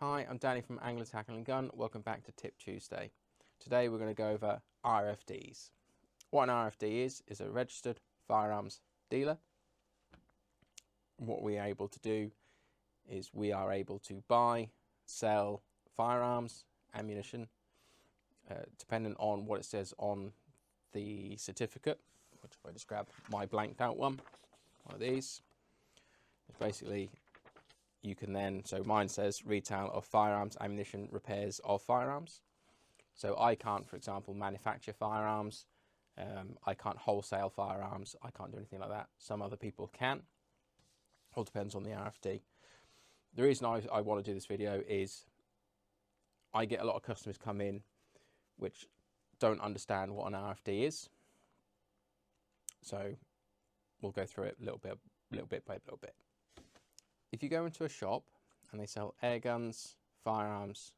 Hi, I'm Danny from Angler Tackle and Gun. Welcome back to Tip Tuesday. Today we're going to go over RFDs. What an RFD is a registered firearms dealer. What we are able to do is we are able to buy, sell firearms, ammunition, depending on what it says on the certificate, which if I just grab my blanked out one of these, it's basically you can then, so mine says retail of firearms, ammunition, repairs of firearms. So I can't, for example, manufacture firearms. I can't wholesale firearms. I can't do anything like that. Some other people can. All depends on the RFD. The reason I want to do this video is I get a lot of customers come in which don't understand what an RFD is. So we'll go through it little bit by little bit. If you go into a shop and they sell air guns, firearms,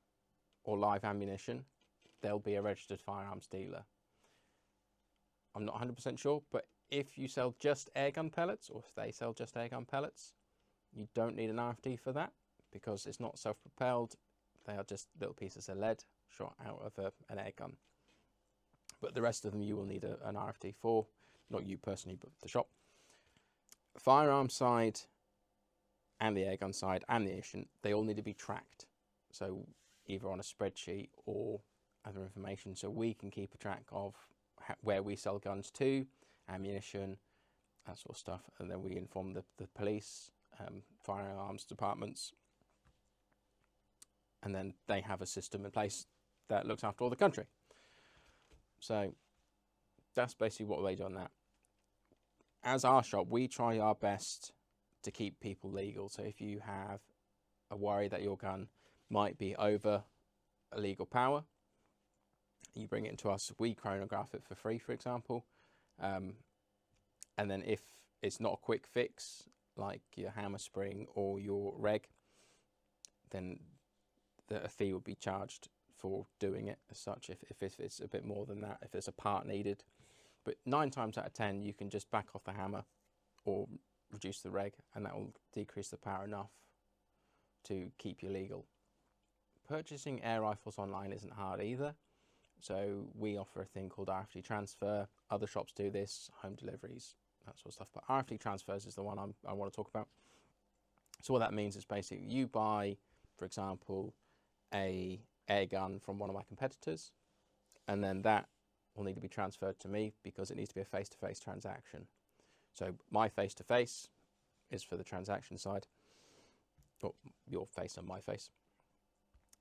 or live ammunition, they'll be a registered firearms dealer. I'm not 100% sure, but if you sell just air gun pellets, or if they sell just air gun pellets, you don't need an RFD for that because it's not self-propelled. They are just little pieces of lead shot out of an air gun. But the rest of them you will need an RFD for, not you personally, but the shop. Firearm side and the air gun side and the ammunition, they all need to be tracked. So either on a spreadsheet or other information, so we can keep a track of where we sell guns to, ammunition, that sort of stuff, and then we inform the police, firearms departments, and then they have a system in place that looks after all the country. So that's basically what they do on that. As our shop, we try our best to keep people legal. So if you have a worry that your gun might be over a legal power, you bring it into us, we chronograph it for free, for example. And then if it's not a quick fix, like your hammer spring or your reg, then a fee would be charged for doing it as such, if it's a bit more than that, if there's a part needed. But 9 times out of 10, you can just back off the hammer or reduce the reg, and that will decrease the power enough to keep you legal. Purchasing air rifles online isn't hard either. So we offer a thing called RFD transfer. Other shops do this, home deliveries, that sort of stuff. But RFD transfers is the one I want to talk about. So what that means is basically you buy, for example, a air gun from one of my competitors, and then that will need to be transferred to me because it needs to be a face-to-face transaction. So my face-to-face is for the transaction side, or your face and my face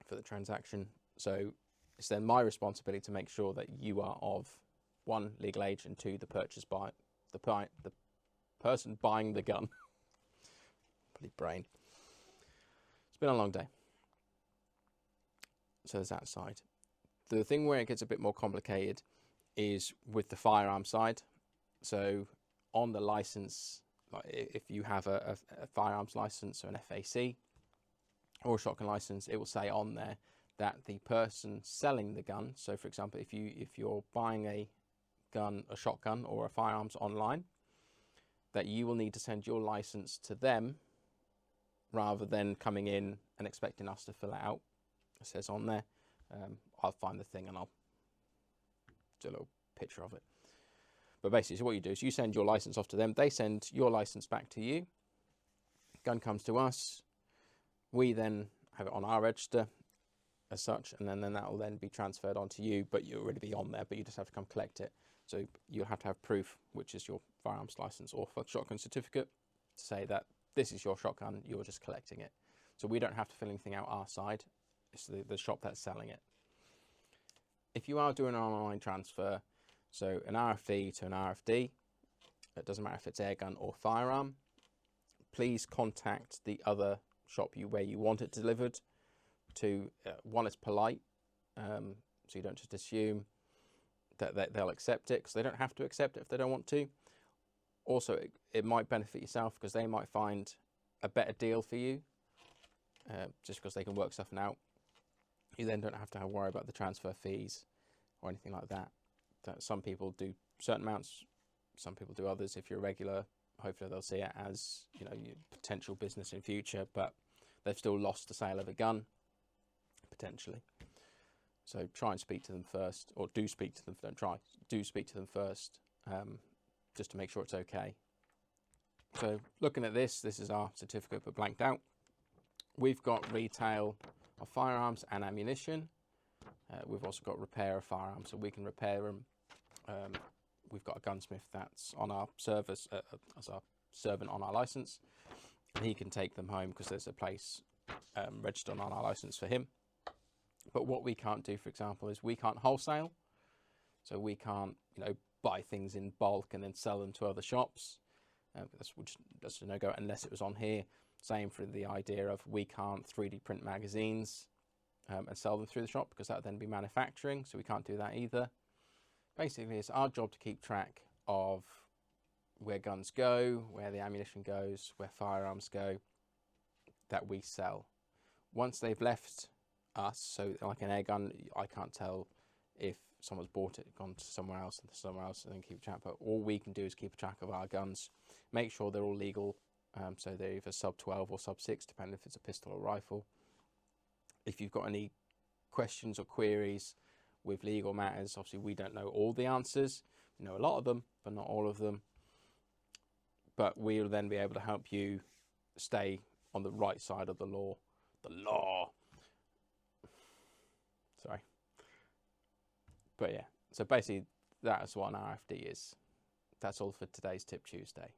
for the transaction. So it's then my responsibility to make sure that you are of 1, legal age, and 2, the person buying the gun. Bloody brain. It's been a long day. So there's that side. The thing where it gets a bit more complicated is with the firearm side. So on the license, like if you have a firearms license or an FAC or a shotgun license, it will say on there that the person selling the gun, so for example, if you're buying a gun, a shotgun or a firearms online, that you will need to send your license to them rather than coming in and expecting us to fill it out. It says on there. I'll find the thing and I'll do a little picture of it. But basically, so what you do is you send your license off to them. They send your license back to you. Gun comes to us. We then have it on our register as such, and then that will then be transferred onto you, but you'll already be on there, but you just have to come collect it. So you'll have to have proof, which is your firearms license or shotgun certificate, to say that this is your shotgun, you're just collecting it. So we don't have to fill anything out our side. It's the shop that's selling it. If you are doing an online transfer, so an RFD to an RFD, it doesn't matter if it's air gun or firearm, please contact the other shop where you want it delivered to. One, it's polite, so you don't just assume that they'll accept it, because they don't have to accept it if they don't want to. Also, it might benefit yourself because they might find a better deal for you, just because they can work something out. You then don't have to worry about the transfer fees or anything like that. Some people do certain amounts, some people do others. If you're a regular, hopefully they'll see it as, you know, your potential business in future, but they've still lost the sale of a gun. potentially. So try and speak to them first, or do speak to them. Don't try. Do speak to them first, just to make sure it's okay. So looking at this is our certificate but blanked out. We've got retail of firearms and ammunition. We've also got repair of firearms, so we can repair them. We've got a gunsmith that's on our service as our servant on our license, and he can take them home because there's a place registered on our license for him. But what we can't do, for example, is we can't wholesale. So we can't, buy things in bulk and then sell them to other shops. That's a no-go unless it was on here. Same for the idea of we can't 3D print magazines and sell them through the shop, because that would then be manufacturing. So we can't do that either. Basically, it's our job to keep track of where guns go, where the ammunition goes, where firearms go, that we sell. Once they've left us, so like an air gun, I can't tell if someone's bought it, gone to somewhere else, and then keep track. But all we can do is keep track of our guns, make sure they're all legal. So they're either sub 12 or sub 6, depending if it's a pistol or rifle. If you've got any questions or queries with legal matters, obviously we don't know all the answers. We know a lot of them, but not all of them. But we'll then be able to help you stay on the right side of the law. The law. Sorry. But yeah, so basically that's what an RFD is. That's all for today's Tip Tuesday.